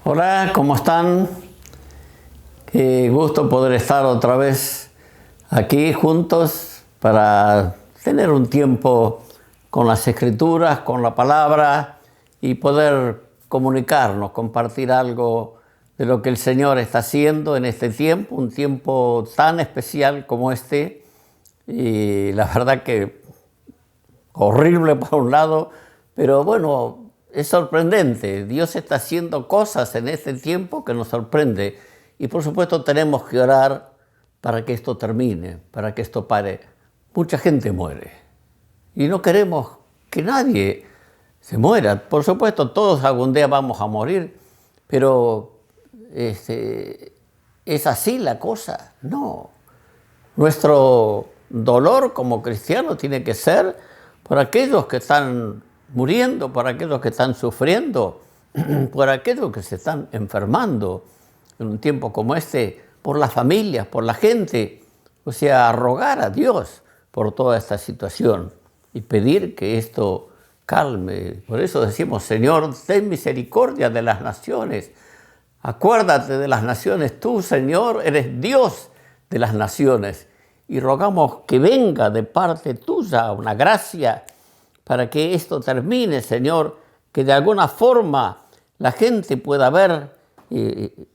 Hola, ¿cómo están? Qué gusto poder estar otra vez aquí juntos para tener un tiempo con las Escrituras, con la palabra y poder comunicarnos, compartir algo de lo que el Señor está haciendo en este tiempo, un tiempo tan especial como este. Y la verdad que horrible por un lado, pero bueno, es sorprendente. Dios está haciendo cosas en este tiempo que nos sorprende. Y por supuesto tenemos que orar para que esto termine, para que esto pare. Mucha gente muere. Y no queremos que nadie se muera. Por supuesto, todos algún día vamos a morir. Pero ¿es así la cosa? No. Nuestro dolor como cristianos tiene que ser por aquellos que están muriendo, por aquellos que están sufriendo, por aquellos que se están enfermando en un tiempo como este, por las familias, por la gente. O sea, rogar a Dios por toda esta situación y pedir que esto calme. Por eso decimos, Señor, ten misericordia de las naciones. Acuérdate de las naciones. Tú, Señor, eres Dios de las naciones. Y rogamos que venga de parte tuya una gracia para que esto termine, Señor, que de alguna forma la gente pueda ver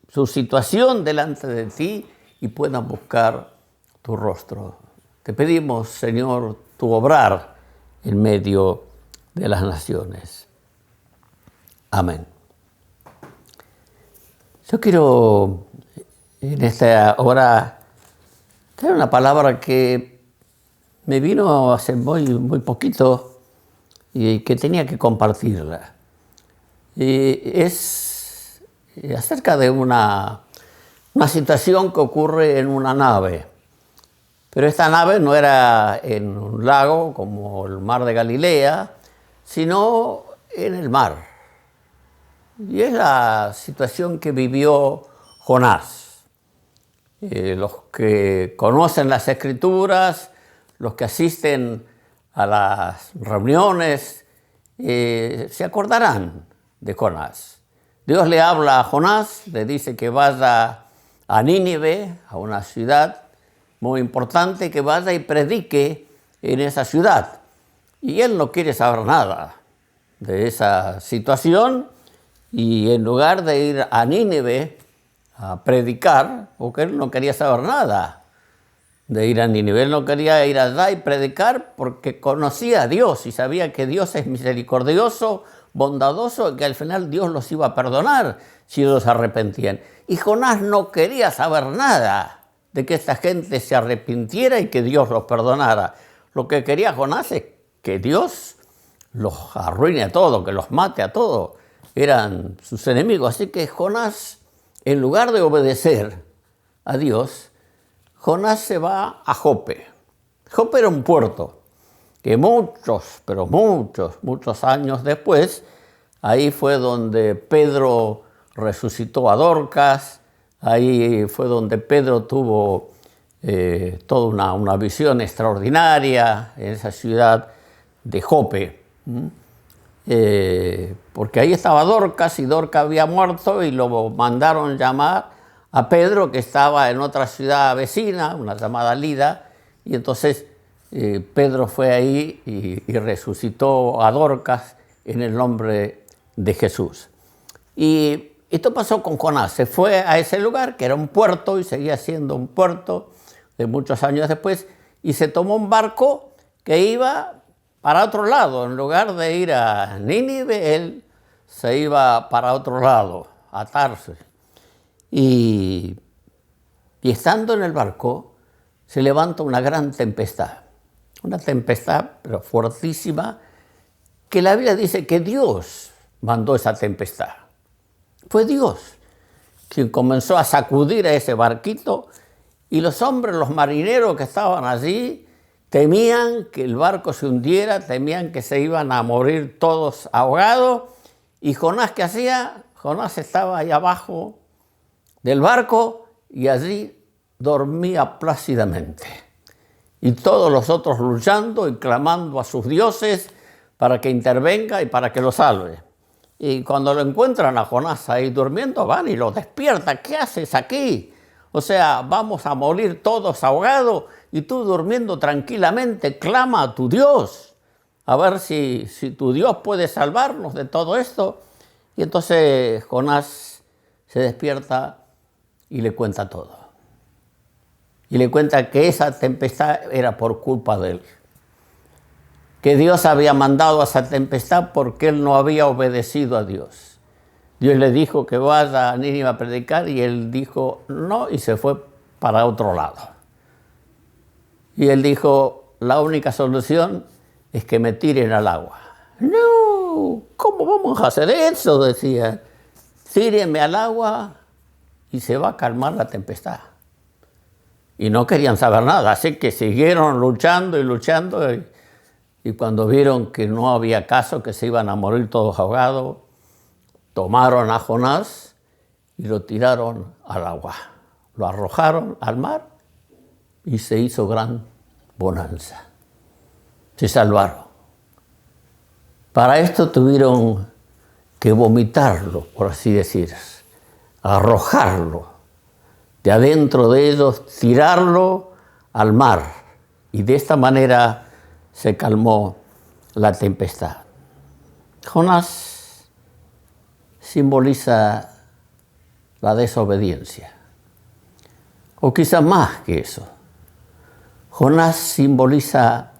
su situación delante de ti y puedan buscar tu rostro. Te pedimos, Señor, tu obrar en medio de las naciones. Amén. Yo quiero en esta hora traer una palabra que me vino hace muy poquito y que tenía que compartirla. Y es acerca de una situación que ocurre en una nave. Pero esta nave no era en un lago como el mar de Galilea, sino en el mar. Y es la situación que vivió Jonás. Los que conocen las Escrituras, los que asisten a las reuniones, se acordarán de Jonás. Dios le habla a Jonás, le dice que vaya a Nínive, a una ciudad muy importante, que vaya y predique en esa ciudad. Y él no quiere saber nada de esa situación, y en lugar de ir a Nínive a predicar, porque él no quería saber nada de ir a Nínive, él no quería ir allá y predicar porque conocía a Dios y sabía que Dios es misericordioso, bondadoso, y que al final Dios los iba a perdonar si ellos se arrepentían. Y Jonás no quería saber nada de que esta gente se arrepintiera y que Dios los perdonara. Lo que quería Jonás es que Dios los arruine a todos, que los mate a todos. Eran sus enemigos. Así que Jonás, en lugar de obedecer a Dios, Jonás se va a Jope. Jope era un puerto que muchos años después, ahí fue donde Pedro resucitó a Dorcas, ahí fue donde Pedro tuvo toda una visión extraordinaria en esa ciudad de Jope. Porque ahí estaba Dorcas y Dorcas había muerto y lo mandaron llamar a Pedro, que estaba en otra ciudad vecina, una llamada Lida, y entonces Pedro fue ahí y resucitó a Dorcas en el nombre de Jesús. Y esto pasó con Jonás. Se fue a ese lugar, que era un puerto y seguía siendo un puerto de muchos años después, y se tomó un barco que iba para otro lado. En lugar de ir a Nínive, él se iba para otro lado, a Tarsis. Y estando en el barco, se levanta una gran tempestad. Una tempestad, pero fuertísima, que la Biblia dice que Dios mandó esa tempestad. Fue Dios quien comenzó a sacudir a ese barquito, y los hombres, los marineros que estaban allí, temían que el barco se hundiera, temían que se iban a morir todos ahogados. ¿Y Jonás qué hacía? Jonás estaba ahí abajo del barco y allí dormía plácidamente. Y todos los otros luchando y clamando a sus dioses para que intervenga y para que lo salve. Y cuando lo encuentran a Jonás ahí durmiendo, van y lo despiertan. ¿Qué haces aquí? O sea, vamos a morir todos ahogados y tú durmiendo tranquilamente, clama a tu Dios. A ver si tu Dios puede salvarnos de todo esto. Y entonces Jonás se despierta y le cuenta todo. Y le cuenta que esa tempestad era por culpa de él. Que Dios había mandado a esa tempestad porque él no había obedecido a Dios. Dios le dijo que vaya a Nínive a predicar y él dijo no y se fue para otro lado. Y él dijo, la única solución es que me tiren al agua. No, ¿cómo vamos a hacer eso? Decía, tírenme al agua y se va a calmar la tempestad. Y no querían saber nada, así que siguieron luchando y luchando. Y cuando vieron que no había caso, que se iban a morir todos ahogados, tomaron a Jonás y lo tiraron al agua. Lo arrojaron al mar y se hizo gran bonanza. Se salvaron. Para esto tuvieron que vomitarlo, por así decir, arrojarlo de adentro de ellos, tirarlo al mar. Y de esta manera se calmó la tempestad. Jonás simboliza la desobediencia, o quizás más que eso. Jonás simboliza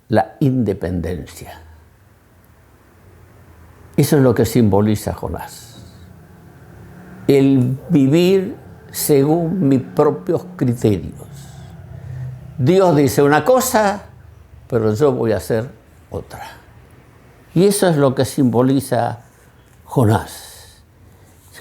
la independencia. Eso es lo que simboliza Jonás. El vivir según mis propios criterios. Dios dice una cosa, pero yo voy a hacer otra. Y eso es lo que simboliza Jonás.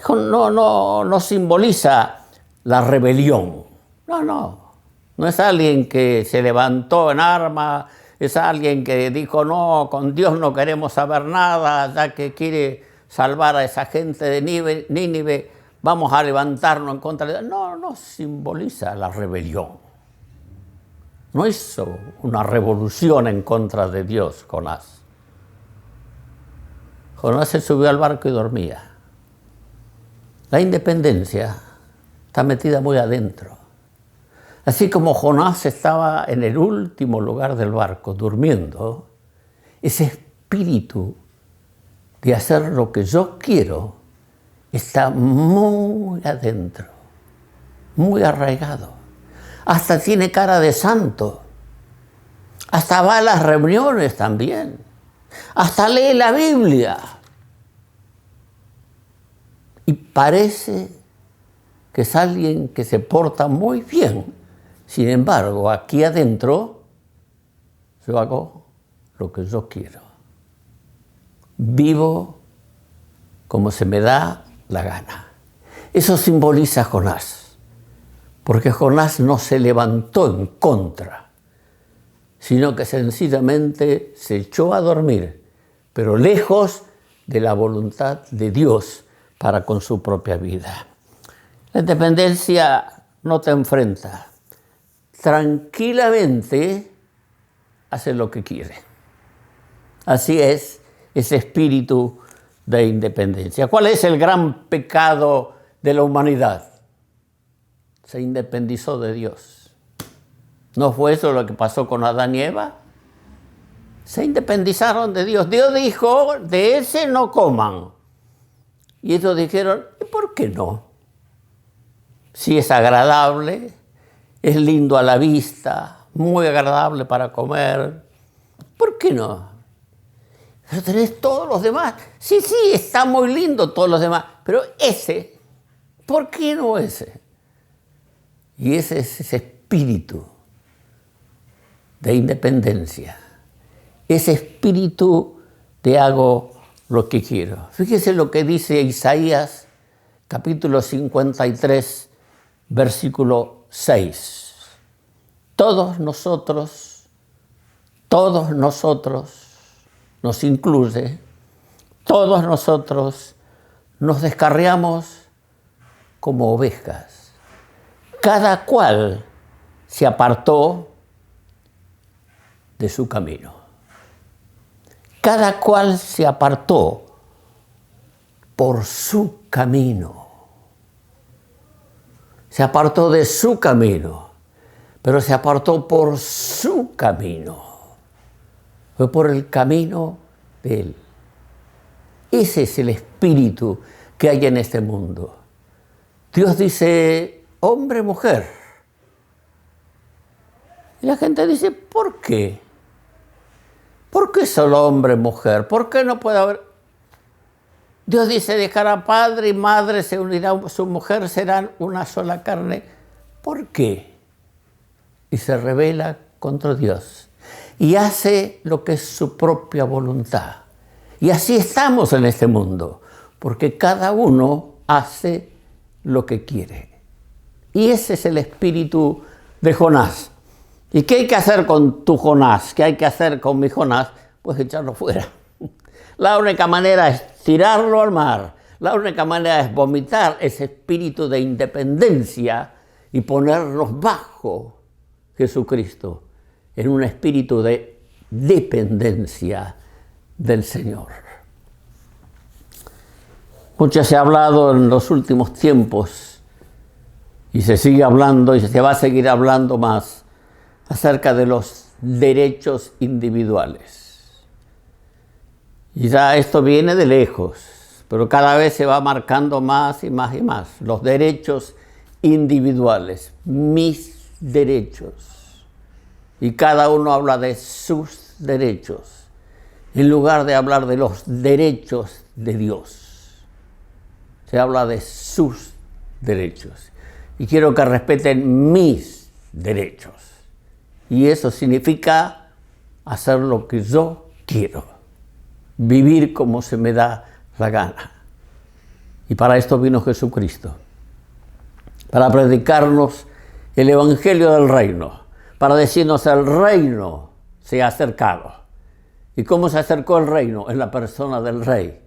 No simboliza la rebelión. No es alguien que se levantó en armas, es alguien que dijo, no, con Dios no queremos saber nada, ya que quiere salvar a esa gente de Nínive, vamos a levantarnos en contra de Dios. No simboliza la rebelión. No hizo una revolución en contra de Dios, Jonás. Jonás se subió al barco y dormía. La independencia está metida muy adentro. Así como Jonás estaba en el último lugar del barco, durmiendo, ese espíritu de hacer lo que yo quiero está muy adentro, muy arraigado. Hasta tiene cara de santo. Hasta va a las reuniones también. Hasta lee la Biblia. Y parece que es alguien que se porta muy bien. Sin embargo, aquí adentro, yo hago lo que yo quiero. Vivo como se me da la gana. Eso simboliza a Jonás. Porque Jonás no se levantó en contra, sino que sencillamente se echó a dormir, pero lejos de la voluntad de Dios para con su propia vida. La independencia no te enfrenta. Tranquilamente hace lo que quiere. Así es ese espíritu de independencia. ¿Cuál es el gran pecado de la humanidad? Se independizó de Dios. ¿No fue eso lo que pasó con Adán y Eva? Se independizaron de Dios. Dios dijo, de ese no coman. Y ellos dijeron, ¿y por qué no? Si es agradable, es lindo a la vista, muy agradable para comer, ¿por qué no? Pero tenés todos los demás. Sí, está muy lindo todos los demás, pero ese, ¿por qué no ese? Y ese es ese espíritu de independencia, ese espíritu de hago lo que quiero. Fíjese lo que dice Isaías, capítulo 53, versículo 6. Todos nosotros, nos incluye, todos nosotros nos descarriamos como ovejas. Cada cual se apartó de su camino. Cada cual se apartó por su camino. Se apartó de su camino, pero se apartó por su camino. Fue por el camino de Él. Ese es el espíritu que hay en este mundo. Dios dice, hombre, mujer. Y la gente dice, ¿por qué? ¿Por qué solo hombre, mujer? ¿Por qué no puede haber? Dios dice, dejará padre y madre, se unirá su mujer, serán una sola carne. ¿Por qué? Y se rebela contra Dios. Y hace lo que es su propia voluntad. Y así estamos en este mundo, porque cada uno hace lo que quiere. Y ese es el espíritu de Jonás. ¿Y qué hay que hacer con tu Jonás? ¿Qué hay que hacer con mi Jonás? Pues echarlo fuera. La única manera es tirarlo al mar. La única manera es vomitar ese espíritu de independencia y ponernos bajo Jesucristo en un espíritu de dependencia del Señor. Mucho se ha hablado en los últimos tiempos y se sigue hablando y se va a seguir hablando más acerca de los derechos individuales. Y ya esto viene de lejos, pero cada vez se va marcando más y más y más. Los derechos individuales, mis derechos. Y cada uno habla de sus derechos, en lugar de hablar de los derechos de Dios. Se habla de sus derechos. Y quiero que respeten mis derechos. Y eso significa hacer lo que yo quiero, vivir como se me da la gana. Y para esto vino Jesucristo, para predicarnos el evangelio del reino, para decirnos el reino se ha acercado. ¿Y cómo se acercó el reino? En la persona del rey.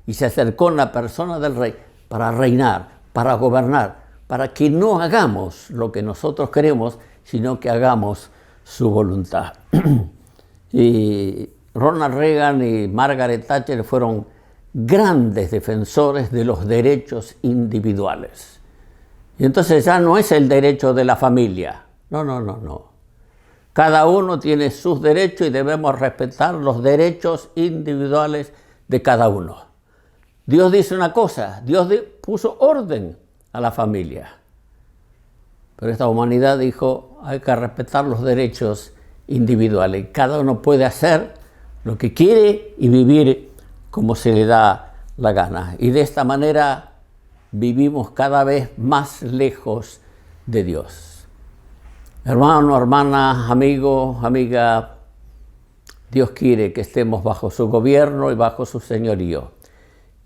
Y se acercó en la persona del rey para reinar, para gobernar, para que no hagamos lo que nosotros queremos, sino que hagamos su voluntad. Y Ronald Reagan y Margaret Thatcher fueron grandes defensores de los derechos individuales. Y entonces ya no es el derecho de la familia. No. Cada uno tiene sus derechos y debemos respetar los derechos individuales de cada uno. Dios dice una cosa, Dios puso orden a la familia. Pero esta humanidad dijo, hay que respetar los derechos individuales. Cada uno puede hacer lo que quiere y vivir como se le da la gana. Y de esta manera vivimos cada vez más lejos de Dios. Hermano, hermana, amigo, amiga, Dios quiere que estemos bajo su gobierno y bajo su señorío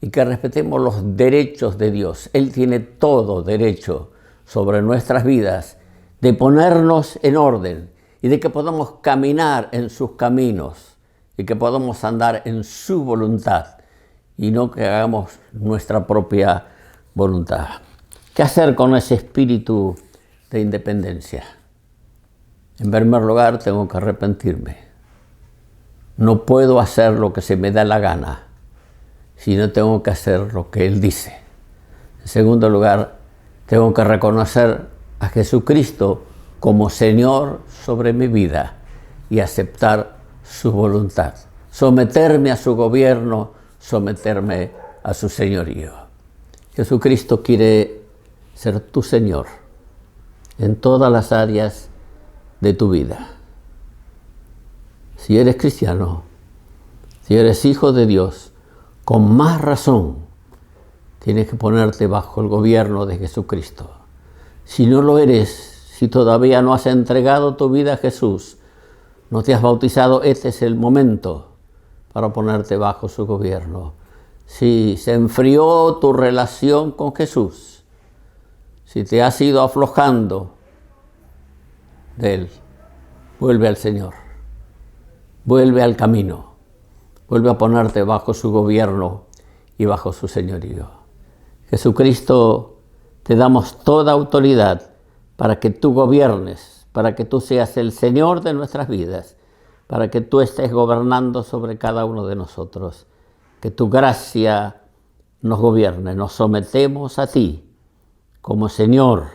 y que respetemos los derechos de Dios. Él tiene todo derecho sobre nuestras vidas, de ponernos en orden y de que podamos caminar en sus caminos y que podamos andar en su voluntad y no que hagamos nuestra propia voluntad. ¿Qué hacer con ese espíritu de independencia? En primer lugar, tengo que arrepentirme. No puedo hacer lo que se me da la gana, sino tengo que hacer lo que Él dice. En segundo lugar, tengo que reconocer a Jesucristo como Señor sobre mi vida y aceptar su voluntad. Someterme a su gobierno, someterme a su señorío. Jesucristo quiere ser tu Señor en todas las áreas de tu vida. Si eres cristiano, si eres hijo de Dios, con más razón tienes que ponerte bajo el gobierno de Jesucristo. Si no lo eres, si todavía no has entregado tu vida a Jesús, no te has bautizado, este es el momento para ponerte bajo su gobierno. Si se enfrió tu relación con Jesús, si te has ido aflojando de Él, vuelve al Señor, vuelve al camino, vuelve a ponerte bajo su gobierno y bajo su señorío. Jesucristo, te damos toda autoridad para que tú gobiernes, para que tú seas el Señor de nuestras vidas, para que tú estés gobernando sobre cada uno de nosotros. Que tu gracia nos gobierne. Nos sometemos a ti como Señor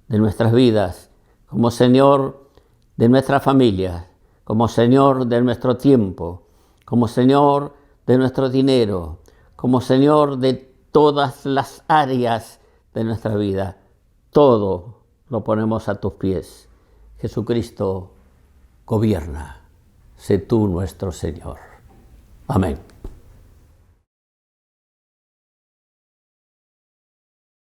de nuestras vidas, como Señor de nuestra familia, como Señor de nuestro tiempo, como Señor de nuestro dinero, como Señor de todas las áreas de nuestra vida. Todo lo ponemos a tus pies. Jesucristo, gobierna. Sé tú nuestro Señor. Amén.